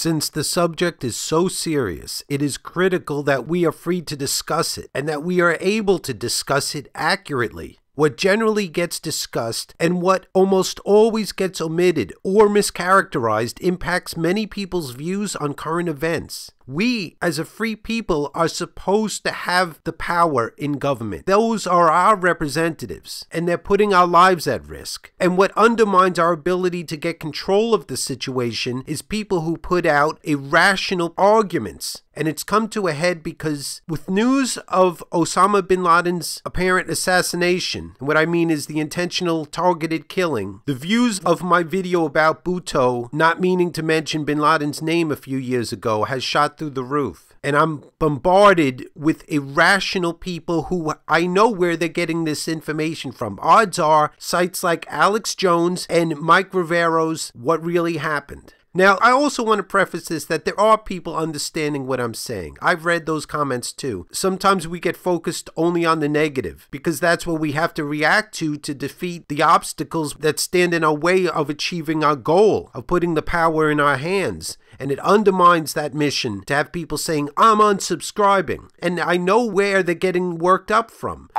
Since the subject is so serious, it is critical that we are free to discuss it and that we are able to discuss it accurately. What generally gets discussed and what almost always gets omitted or mischaracterized impacts many people's views on current events. We, as a free people, are supposed to have the power in government. Those are our representatives, and they're putting our lives at risk. And what undermines our ability to get control of the situation is people who put out irrational arguments. And it's come to a head because with news of Osama bin Laden's apparent assassination, and what I mean is the intentional targeted killing, the views of my video about Bhutto, not meaning to mention bin Laden's name a few years ago, has shot through the roof. And I'm bombarded with irrational people who I know where they're getting this information from. Odds are sites like Alex Jones and Mike Rivero's What Really Happened. Now, I also want to preface this that there are people understanding what I'm saying. I've read those comments too. Sometimes we get focused only on the negative because that's what we have to react to defeat the obstacles that stand in our way of achieving our goal, of putting the power in our hands. And it undermines that mission to have people saying, I'm unsubscribing. And I know where they're getting worked up from.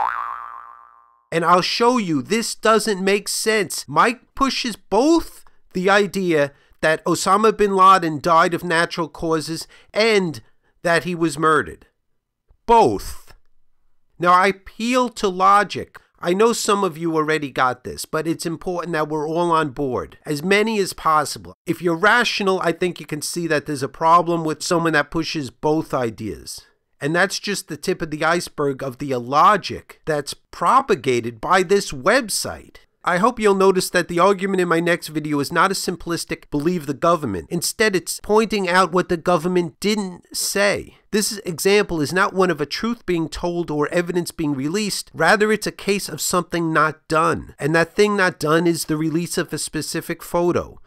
And I'll show you this doesn't make sense. Mike pushes both the idea that Osama bin Laden died of natural causes and that he was murdered. Both. Now, I appeal to logic. I know some of you already got this, but it's important that we're all on board, as many as possible. If you're rational, I think you can see that there's a problem with someone that pushes both ideas. And that's just the tip of the iceberg of the illogic that's propagated by this website. I hope you'll notice that the argument in my next video is not a simplistic believe the government. Instead, it's pointing out what the government didn't say. This example is not one of a truth being told or evidence being released. Rather, it's a case of something not done. And that thing not done is the release of a specific photo.